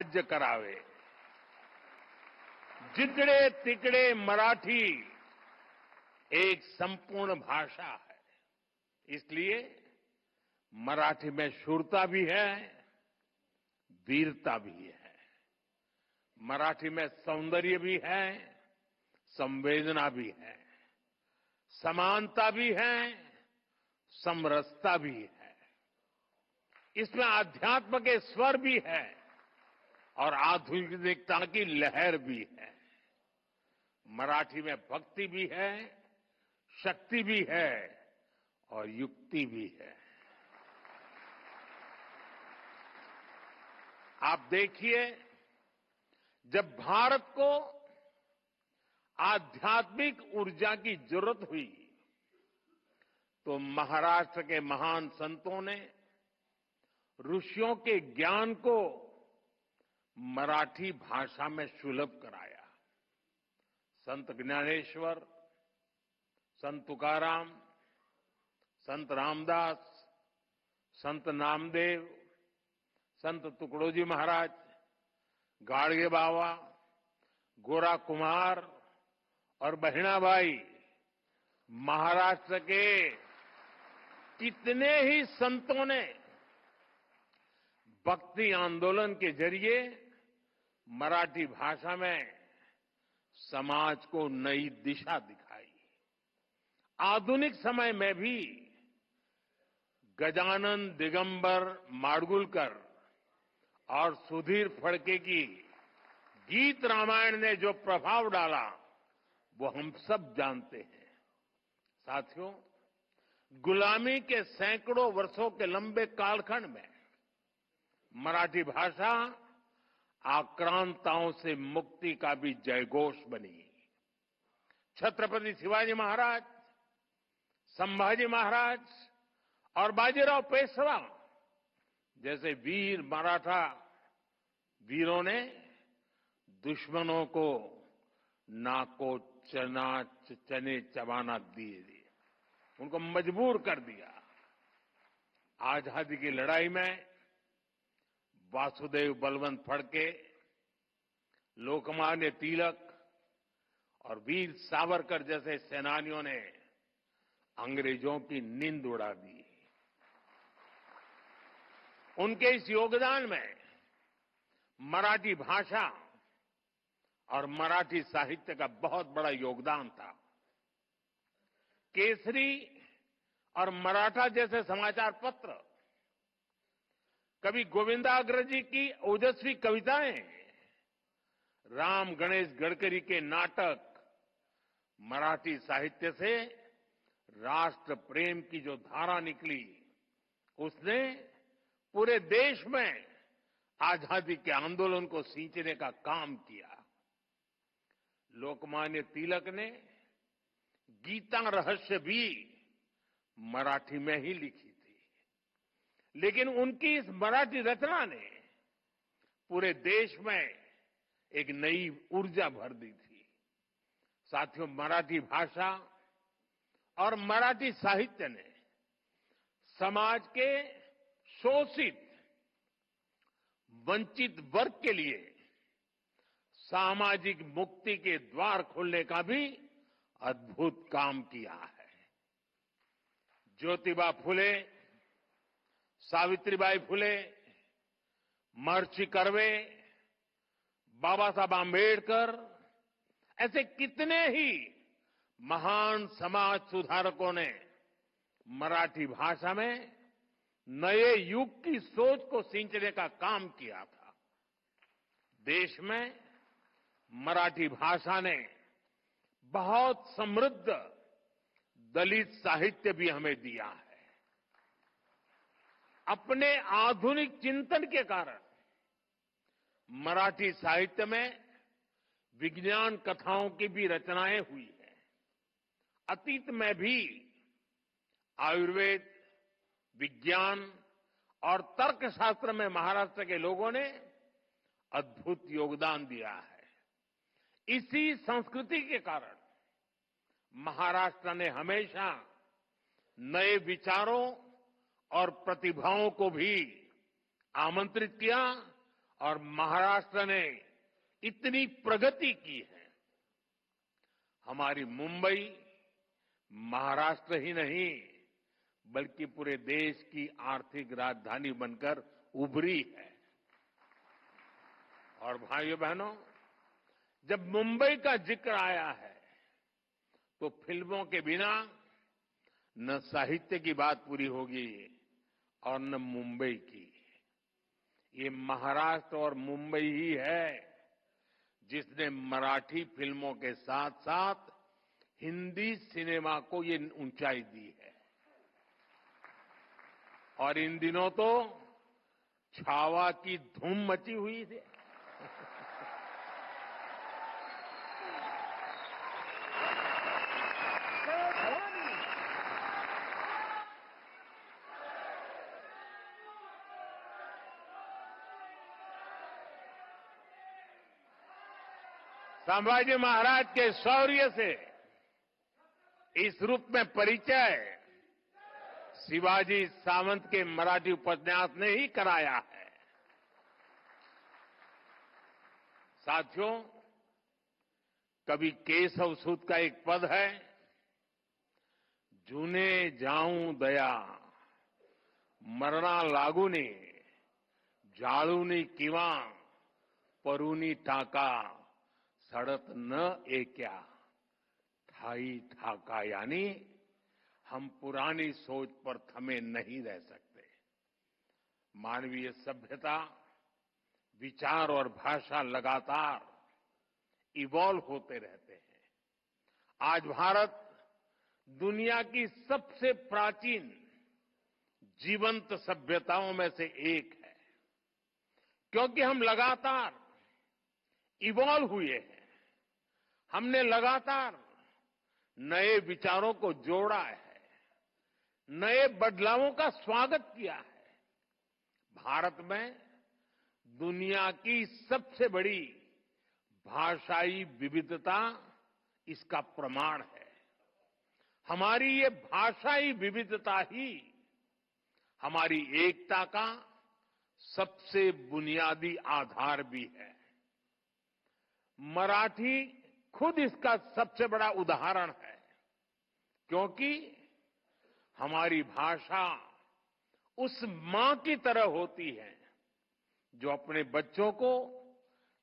राज्य करावे। जिकडे तिकडे मराठी एक संपूर्ण भाषा है। इसलिए मराठी में शूरता भी है, वीरता भी है। मराठी में सौंदर्य भी है, संवेदना भी है, समानता भी है, समरसता भी है। इसमें आध्यात्म के स्वर भी है और आधुनिकता की लहर भी है। मराठी में भक्ति भी है, शक्ति भी है और युक्ति भी है। आप देखिए, जब भारत को आध्यात्मिक ऊर्जा की जरूरत हुई तो महाराष्ट्र के महान संतों ने ऋषियों के ज्ञान को मराठी भाषा में सुलभ कराया। संत ज्ञानेश्वर, संत तुकाराम, संत रामदास, संत नामदेव, संत तुकडोजी महाराज, गाडगे बाबा, गोरा कुमार और बहिणाबाई, महाराष्ट्र के कितने ही संतों ने भक्ति आंदोलन के जरिए मराठी भाषा में समाज को नई दिशा दिखाई। आधुनिक समय में भी गजानन दिगंबर माडगुलकर और सुधीर फड़के की गीत रामायण ने जो प्रभाव डाला वो हम सब जानते हैं। साथियों, गुलामी के सैकड़ों वर्षों के लंबे कालखंड में मराठी भाषा आक्रांताओं से मुक्ति का भी जयघोष बनी। छत्रपति शिवाजी महाराज, संभाजी महाराज और बाजीराव पेशवा जैसे वीर मराठा वीरों ने दुश्मनों को नाको चने चबाना दिए, उनको मजबूर कर दिया। आजादी की लड़ाई में वासुदेव बलवंत फड़के, लोकमान्य तिलक और वीर सावरकर जैसे सेनानियों ने अंग्रेजों की नींद उड़ा दी। उनके इस योगदान में मराठी भाषा और मराठी साहित्य का बहुत बड़ा योगदान था। केसरी और मराठा जैसे समाचार पत्र, कवि गोविंदाग्रज जी की ओजस्वी कविताएं, राम गणेश गडकरी के नाटक, मराठी साहित्य से राष्ट्र प्रेम की जो धारा निकली उसने पूरे देश में आजादी के आंदोलन को सींचने का काम किया। लोकमान्य तिलक ने गीता रहस्य भी मराठी में ही लिखी थी, लेकिन उनकी इस मराठी रचना ने पूरे देश में एक नई ऊर्जा भर दी थी। साथियों, मराठी भाषा और मराठी साहित्य ने समाज के शोषित, वंचित वर्ग के लिए सामाजिक मुक्ति के द्वार खोलने का भी अद्भुत काम किया है। ज्योतिबा फुले, सावित्रीबाई फुले, महर्षि कर्वे, बाबा साहब आंबेडकर, ऐसे कितने ही महान समाज सुधारकों ने मराठी भाषा में नए युग की सोच को सींचने का काम किया था। देश में मराठी भाषा ने बहुत समृद्ध दलित साहित्य भी हमें दिया है। अपने आधुनिक चिंतन के कारण मराठी साहित्य में विज्ञान कथाओं की भी रचनाएं हुई हैं। अतीत में भी आयुर्वेद, विज्ञान और तर्कशास्त्र में महाराष्ट्र के लोगों ने अद्भुत योगदान दिया है। इसी संस्कृति के कारण महाराष्ट्र ने हमेशा नए विचारों और प्रतिभाओं को भी आमंत्रित किया और महाराष्ट्र ने इतनी प्रगति की है। हमारी मुंबई महाराष्ट्र ही नहीं बल्कि पूरे देश की आर्थिक राजधानी बनकर उभरी है। और भाइयों बहनों, जब मुंबई का जिक्र आया है तो फिल्मों के बिना न साहित्य की बात पूरी होगी और न मुंबई की। ये महाराष्ट्र और मुंबई ही है जिसने मराठी फिल्मों के साथ साथ हिंदी सिनेमा को ये ऊंचाई दी है। और इन दिनों तो छावा की धूम मची हुई थी। संभाजी महाराज के शौर्य से इस रूप में परिचय शिवाजी सावंत के मराठी उपन्यास ने ही कराया है। साथियों, कवि केशव सूत का एक पद है, जूने जाऊं दया मरणा लागूने जाळूनी किंवा परूनी टाका सड़त न एक्या ठाई ठाका। यानी हम पुरानी सोच पर थमे नहीं रह सकते। मानवीय सभ्यता, विचार और भाषा लगातार इवॉल्व होते रहते हैं। आज भारत दुनिया की सबसे प्राचीन जीवंत सभ्यताओं में से एक है, क्योंकि हम लगातार इवॉल्व हुए हैं। हमने लगातार नए विचारों को जोड़ा है, नए बदलावों का स्वागत किया है। भारत में दुनिया की सबसे बड़ी भाषाई विविधता इसका प्रमाण है। हमारी ये भाषाई विविधता ही हमारी एकता का सबसे बुनियादी आधार भी है। मराठी खुद इसका सबसे बड़ा उदाहरण है, क्योंकि हमारी भाषा उस मां की तरह होती है जो अपने बच्चों को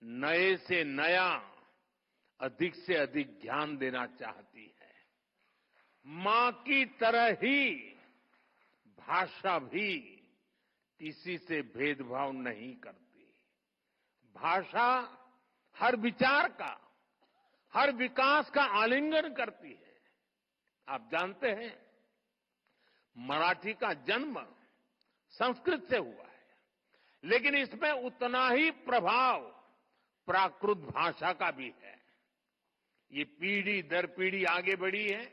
नए से नया, अधिक से अधिक ज्ञान देना चाहती है। मां की तरह ही भाषा भी किसी से भेदभाव नहीं करती। भाषा हर विचार का, हर विकास का आलिंगन करती है। आप जानते हैं, मराठी का जन्म संस्कृत से हुआ है, लेकिन इसमें उतना ही प्रभाव प्राकृत भाषा का भी है। ये पीढ़ी दर पीढ़ी आगे बढ़ी है।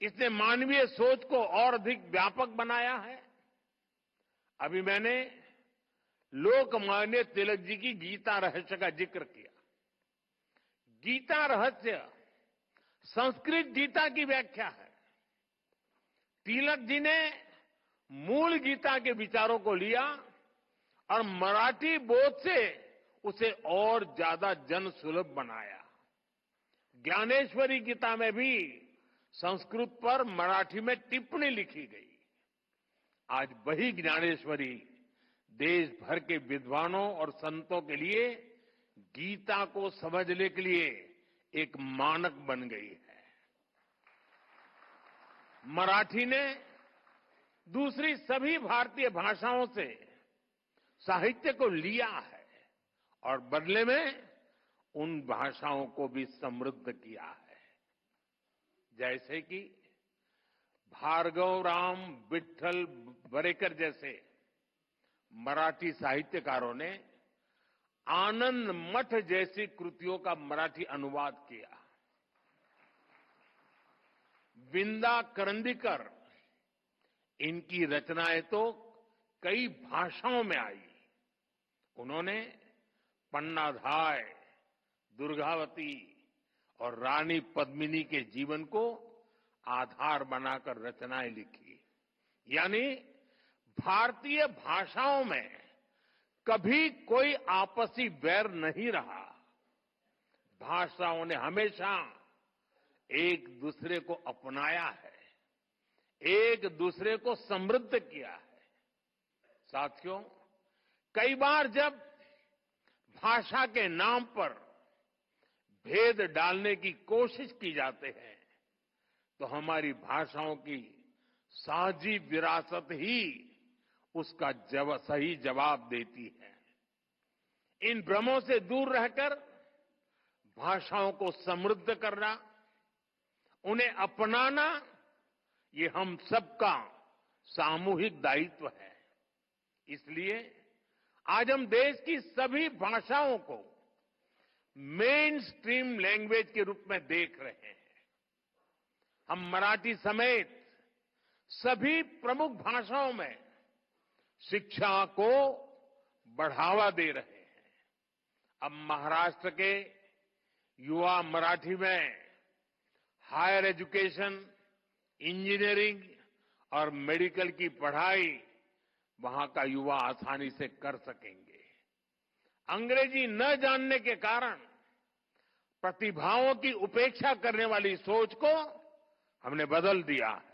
इसने मानवीय सोच को और अधिक व्यापक बनाया है। अभी मैंने लोकमान्य तिलक जी की गीता रहस्य का जिक्र किया। गीता रहस्य संस्कृत गीता की व्याख्या है। तिलक जी ने मूल गीता के विचारों को लिया और मराठी बोध से उसे और ज्यादा जन सुलभ बनाया। ज्ञानेश्वरी गीता में भी संस्कृत पर मराठी में टिप्पणी लिखी गई। आज वही ज्ञानेश्वरी देश भर के विद्वानों और संतों के लिए गीता को समझने के लिए एक मानक बन गई है। मराठी ने दूसरी सभी भारतीय भाषाओं से साहित्य को लिया है और बदले में उन भाषाओं को भी समृद्ध किया है। जैसे कि भार्गवराम विठ्ठल बरेकर जैसे मराठी साहित्यकारों ने आनंद मठ जैसी कृतियों का मराठी अनुवाद किया। विंदा करंदीकर, इनकी रचनाएं तो कई भाषाओं में आई। उन्होंने पन्नाधाय, दुर्गावती और रानी पद्मिनी के जीवन को आधार बनाकर रचनाएं लिखी। यानी भारतीय भाषाओं में कभी कोई आपसी वैर नहीं रहा। भाषाओं ने हमेशा एक दूसरे को अपनाया है, एक दूसरे को समृद्ध किया है। साथियों, कई बार जब भाषा के नाम पर भेद डालने की कोशिश की जाती है, तो हमारी भाषाओं की साझी विरासत ही उसका सही जवाब देती है। इन भ्रमों से दूर रहकर भाषाओं को समृद्ध करना, उन्हें अपनाना, ये हम सबका सामूहिक दायित्व है। इसलिए आज हम देश की सभी भाषाओं को मेन स्ट्रीम लैंग्वेज के रूप में देख रहे हैं। हम मराठी समेत सभी प्रमुख भाषाओं में शिक्षा को बढ़ावा दे रहे हैं। अब महाराष्ट्र के युवा मराठी में हायर एजुकेशन, इंजीनियरिंग और मेडिकल की पढ़ाई वहां का युवा आसानी से कर सकेंगे। अंग्रेजी न जानने के कारण प्रतिभाओं की उपेक्षा करने वाली सोच को हमने बदल दिया है।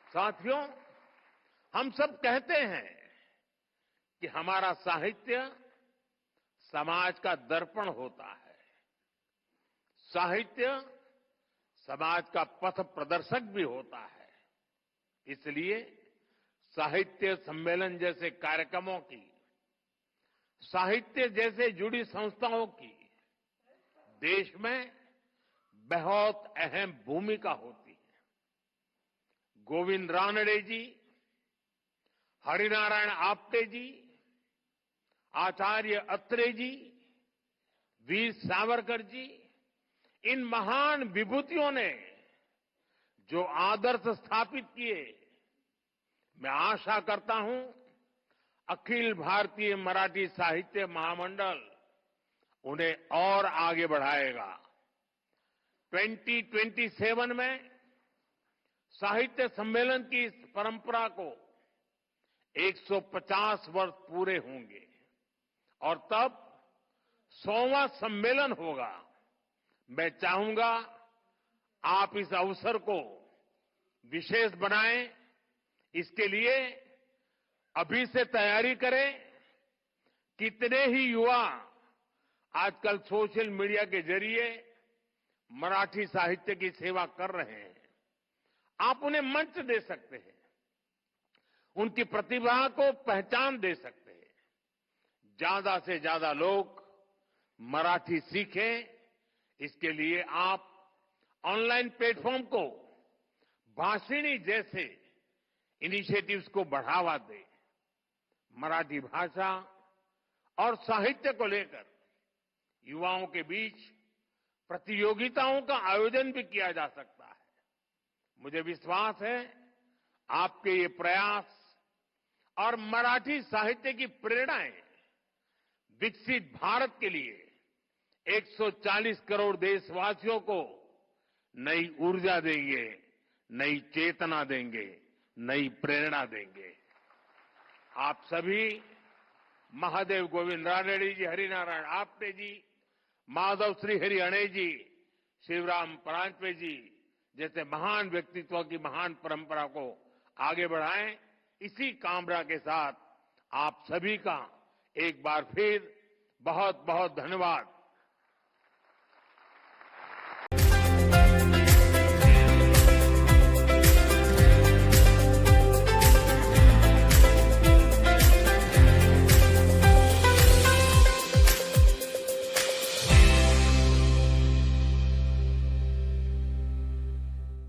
साथियों, हम सब कहते हैं कि हमारा साहित्य समाज का दर्पण होता है। साहित्य समाज का पथ प्रदर्शक भी होता है। इसलिए साहित्य सम्मेलन जैसे कार्यक्रमों की, साहित्य जैसे जुड़ी संस्थाओं की देश में बहुत अहम भूमिका होती है। गोविंद रानडे जी, हरिनारायण आप्टे जी, आचार्य अत्रे जी, वीर सावरकर जी, इन महान विभूतियों ने जो आदर्श स्थापित किए, मैं आशा करता हूं अखिल भारतीय मराठी साहित्य महामंडल उन्हें और आगे बढ़ाएगा। 2027 में साहित्य सम्मेलन की इस परंपरा को 150 वर्ष पूरे होंगे और तब 100वां सम्मेलन होगा। मैं चाहूंगा आप इस अवसर को विशेष बनाएं। इसके लिए अभी से तैयारी करें। कितने ही युवा आजकल सोशल मीडिया के जरिए मराठी साहित्य की सेवा कर रहे हैं। आप उन्हें मंच दे सकते हैं, उनकी प्रतिभा को पहचान दे सकते हैं। ज्यादा से ज्यादा लोग मराठी सीखें, इसके लिए आप ऑनलाइन प्लेटफॉर्म को, भाषिणी जैसे इनिशिएटिव्स को बढ़ावा दें। मराठी भाषा और साहित्य को लेकर युवाओं के बीच प्रतियोगिताओं का आयोजन भी किया जा सकता है। मुझे विश्वास है आपके ये प्रयास और मराठी साहित्य की प्रेरणाएं विकसित भारत के लिए 140 करोड़ देशवासियों को नई ऊर्जा देंगे, नई चेतना देंगे, नई प्रेरणा देंगे। आप सभी महादेव गोविंद रानडे जी, हरिनारायण आप्टे जी, माधव श्रीहरि अणे जी, शिवराम परांजपे जी जैसे महान व्यक्तित्वों की महान परंपरा को आगे बढ़ाएं। इसी कामना के साथ आप सभी का एक बार फिर बहुत बहुत धन्यवाद।